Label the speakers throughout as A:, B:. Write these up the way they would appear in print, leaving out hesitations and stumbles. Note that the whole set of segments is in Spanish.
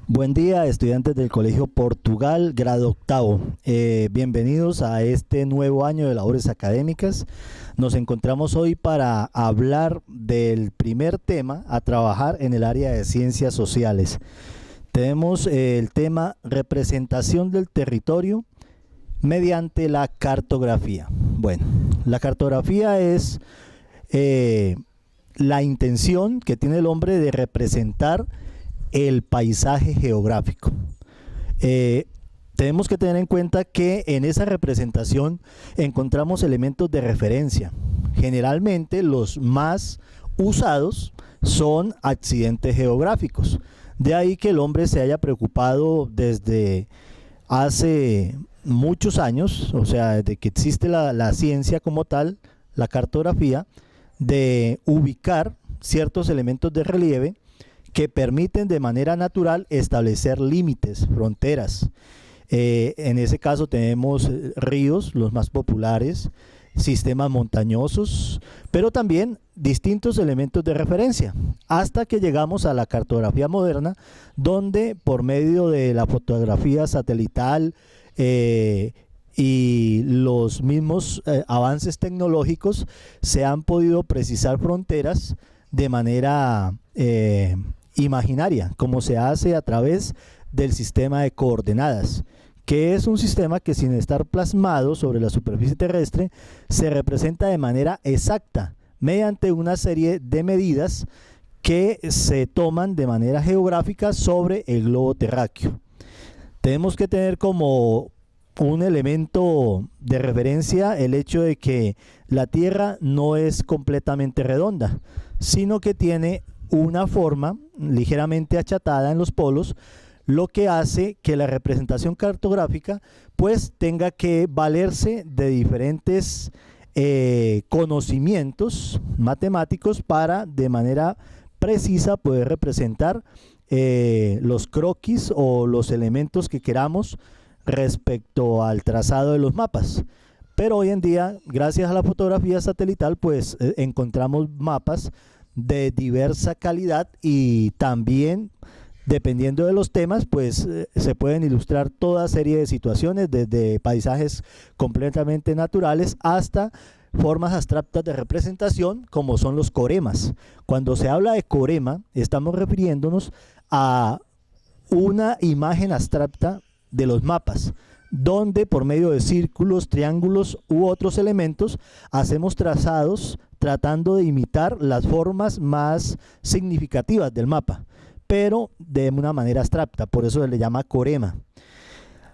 A: Buen día, estudiantes del Colegio Portugal, grado octavo. Bienvenidos a este nuevo año de labores académicas. Nos encontramos hoy para hablar del primer tema a trabajar en el área de ciencias sociales. Tenemos el tema representación del territorio mediante la cartografía. Bueno, la cartografía es la intención que tiene el hombre de representar el paisaje geográfico. Tenemos que tener en cuenta que en esa representación encontramos elementos de referencia. Generalmente los más usados son accidentes geográficos. De ahí que el hombre se haya preocupado desde hace muchos años, o sea, desde que existe la ciencia como tal, la cartografía, de ubicar ciertos elementos de relieve que permiten de manera natural establecer límites, fronteras. En ese caso tenemos ríos, los más populares, sistemas montañosos, pero también distintos elementos de referencia, hasta que llegamos a la cartografía moderna, donde por medio de la fotografía satelital y los mismos avances tecnológicos se han podido precisar fronteras de manera imaginaria, como se hace a través del sistema de coordenadas, que es un sistema que, sin estar plasmado sobre la superficie terrestre, se representa de manera exacta mediante una serie de medidas que se toman de manera geográfica sobre el globo terráqueo. Tenemos que tener como un elemento de referencia el hecho de que la Tierra no es completamente redonda, sino que tiene una forma ligeramente achatada en los polos, lo que hace que la representación cartográfica pues tenga que valerse de diferentes conocimientos matemáticos para de manera precisa poder representar los croquis o los elementos que queramos respecto al trazado de los mapas. Pero hoy en día, gracias a la fotografía satelital, pues encontramos mapas de diversa calidad y también, dependiendo de los temas, pues se pueden ilustrar toda serie de situaciones, desde paisajes completamente naturales hasta formas abstractas de representación, como son los coremas. Cuando se habla de corema, estamos refiriéndonos a una imagen abstracta de los mapas, donde por medio de círculos, triángulos u otros elementos hacemos trazados tratando de imitar las formas más significativas del mapa, pero de una manera abstracta, por eso se le llama corema.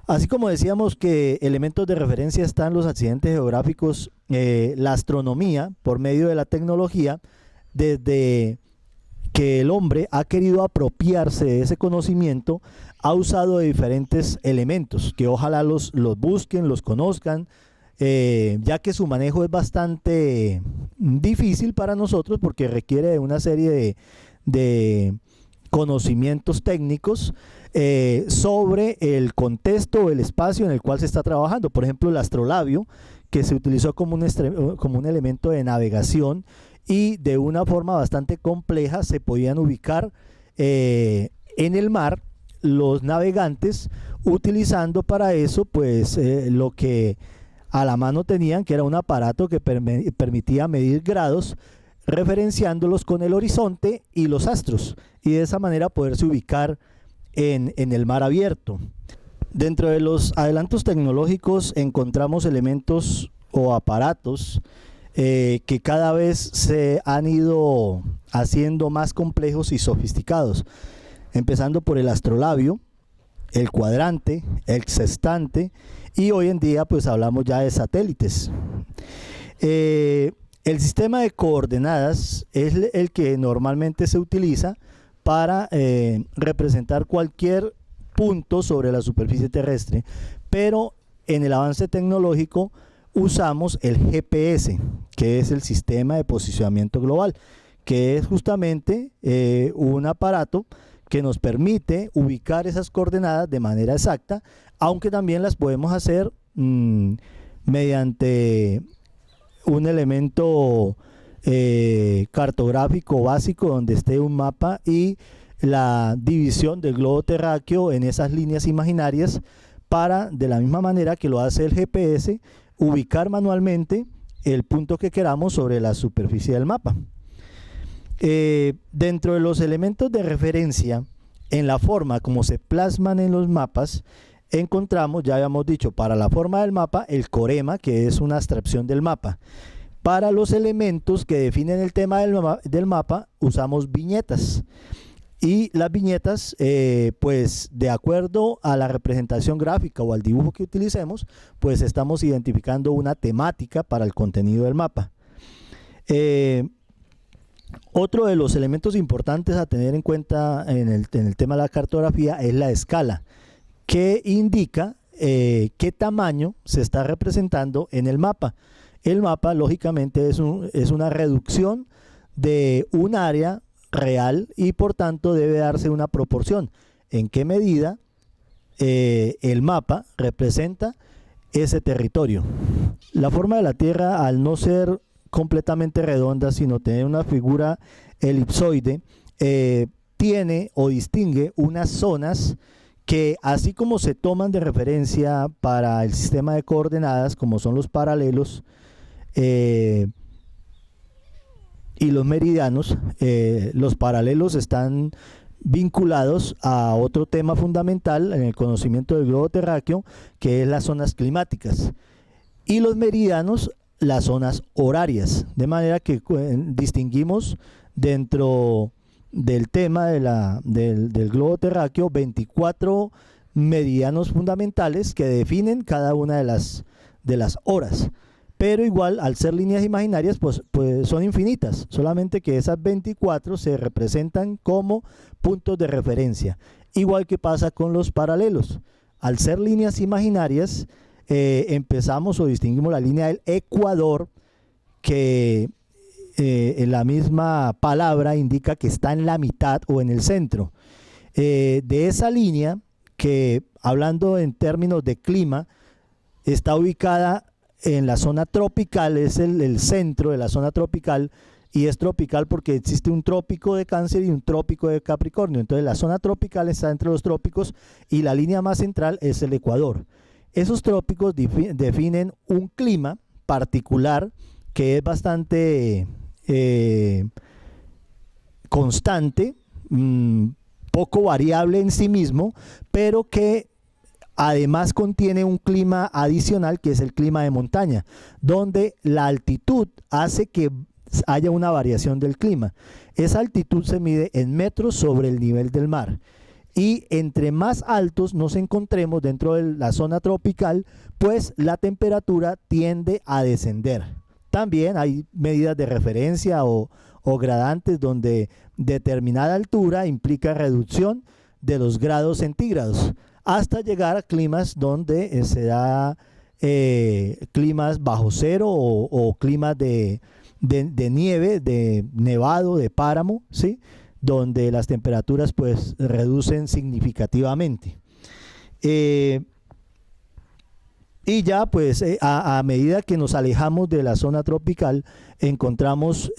A: Así como decíamos que elementos de referencia están los accidentes geográficos, la astronomía, por medio de la tecnología, desde que el hombre ha querido apropiarse de ese conocimiento, ha usado de diferentes elementos, que ojalá los busquen, los conozcan, ya que su manejo es bastante difícil para nosotros porque requiere de una serie de conocimientos técnicos sobre el contexto o el espacio en el cual se está trabajando. Por ejemplo, el astrolabio, que se utilizó como un elemento de navegación y de una forma bastante compleja se podían ubicar en el mar los navegantes, utilizando para eso pues lo que a la mano tenían, que era un aparato que permitía medir grados, referenciándolos con el horizonte y los astros, y de esa manera poderse ubicar en el mar abierto. Dentro de los adelantos tecnológicos encontramos elementos o aparatos que cada vez se han ido haciendo más complejos y sofisticados, empezando por el astrolabio, el cuadrante, el sextante, y hoy en día pues hablamos ya de satélites. El sistema de coordenadas es el que normalmente se utiliza para representar cualquier punto sobre la superficie terrestre, pero en el avance tecnológico usamos el GPS, que es el sistema de posicionamiento global, que es justamente un aparato que nos permite ubicar esas coordenadas de manera exacta, aunque también las podemos hacer mediante un elemento cartográfico básico donde esté un mapa y la división del globo terráqueo en esas líneas imaginarias para, de la misma manera que lo hace el GPS, ubicar manualmente el punto que queramos sobre la superficie del mapa. Dentro de los elementos de referencia, en la forma como se plasman en los mapas, encontramos, ya habíamos dicho, para la forma del mapa, el corema, que es una abstracción del mapa. Para los elementos que definen el tema del mapa, usamos viñetas. Y las viñetas, pues de acuerdo a la representación gráfica o al dibujo que utilicemos, pues estamos identificando una temática para el contenido del mapa. Otro de los elementos importantes a tener en cuenta en el tema de la cartografía es la escala, que indica qué tamaño se está representando en el mapa. El mapa, lógicamente, es una reducción de un área real y por tanto debe darse una proporción. ¿En qué medida el mapa representa ese territorio? La forma de la Tierra, al no ser completamente redonda, sino tener una figura elipsoide, tiene o distingue unas zonas que, así como se toman de referencia para el sistema de coordenadas, como son los paralelos y los meridianos, los paralelos están vinculados a otro tema fundamental en el conocimiento del globo terráqueo, que es las zonas climáticas, y los meridianos las zonas horarias, de manera que distinguimos dentro del tema del globo terráqueo 24 meridianos fundamentales que definen cada una de las horas, pero igual, al ser líneas imaginarias, pues son infinitas, solamente que esas 24 se representan como puntos de referencia, igual que pasa con los paralelos. Al ser líneas imaginarias, empezamos o distinguimos la línea del ecuador, que en la misma palabra indica que está en la mitad o en el centro. De esa línea, que hablando en términos de clima, está ubicada en la zona tropical, es el centro de la zona tropical, y es tropical porque existe un trópico de Cáncer y un trópico de Capricornio. Entonces la zona tropical está entre los trópicos y la línea más central es el ecuador. Esos trópicos definen un clima particular que es bastante constante, poco variable en sí mismo, pero que además contiene un clima adicional, que es el clima de montaña, donde la altitud hace que haya una variación del clima. Esa altitud se mide en metros sobre el nivel del mar. Y entre más altos nos encontremos dentro de la zona tropical, pues la temperatura tiende a descender. También hay medidas de referencia o gradantes donde determinada altura implica reducción de los grados centígrados, hasta llegar a climas donde se da climas bajo cero o climas de nieve, de nevado, de páramo, ¿sí?, donde las temperaturas pues reducen significativamente. Y ya pues a medida que nos alejamos de la zona tropical, encontramos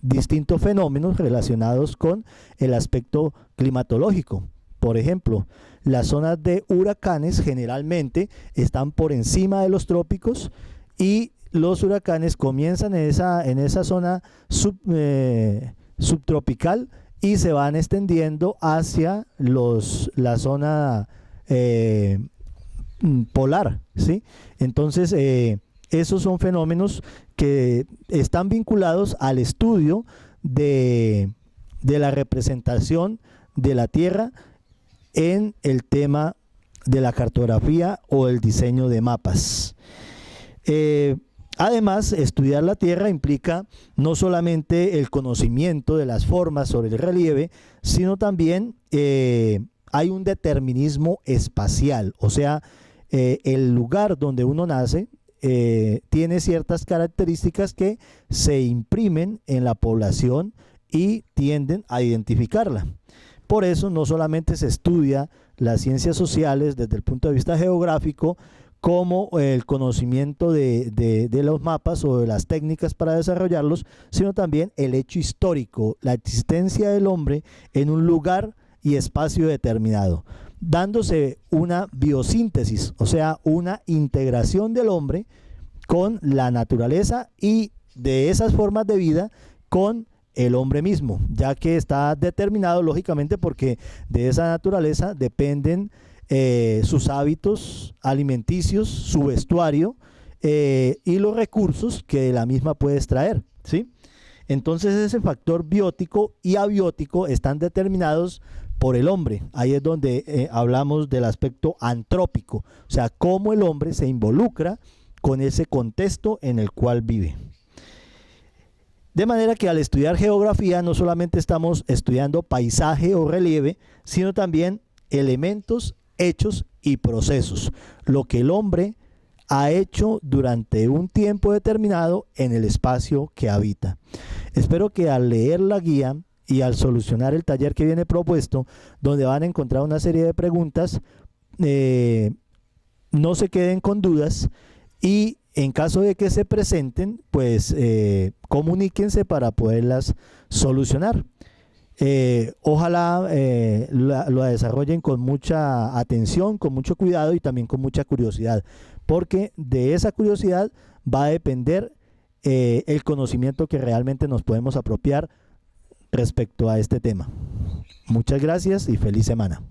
A: distintos fenómenos relacionados con el aspecto climatológico. Por ejemplo, las zonas de huracanes generalmente están por encima de los trópicos, y los huracanes comienzan en esa zona subtropical y se van extendiendo hacia la zona polar, ¿sí? Entonces esos son fenómenos que están vinculados al estudio de la representación de la Tierra en el tema de la cartografía o el diseño de mapas. Además, estudiar la Tierra implica no solamente el conocimiento de las formas sobre el relieve, sino también hay un determinismo espacial, o sea, el lugar donde uno nace tiene ciertas características que se imprimen en la población y tienden a identificarla. Por eso no solamente se estudia las ciencias sociales desde el punto de vista geográfico, como el conocimiento de los mapas o de las técnicas para desarrollarlos, sino también el hecho histórico, la existencia del hombre en un lugar y espacio determinado, dándose una biosíntesis, o sea, una integración del hombre con la naturaleza y de esas formas de vida con el hombre mismo, ya que está determinado lógicamente porque de esa naturaleza dependen sus hábitos alimenticios, su vestuario y los recursos que de la misma puede extraer, ¿sí? Entonces ese factor biótico y abiótico están determinados por el hombre. Ahí es donde hablamos del aspecto antrópico, o sea, cómo el hombre se involucra con ese contexto en el cual vive. De manera que al estudiar geografía no solamente estamos estudiando paisaje o relieve, sino también elementos, hechos y procesos, lo que el hombre ha hecho durante un tiempo determinado en el espacio que habita. Espero que al leer la guía y al solucionar el taller que viene propuesto, donde van a encontrar una serie de preguntas, no se queden con dudas y en caso de que se presenten, pues comuníquense para poderlas solucionar. Ojalá lo desarrollen con mucha atención, con mucho cuidado y también con mucha curiosidad, porque de esa curiosidad va a depender el conocimiento que realmente nos podemos apropiar respecto a este tema. Muchas gracias y feliz semana.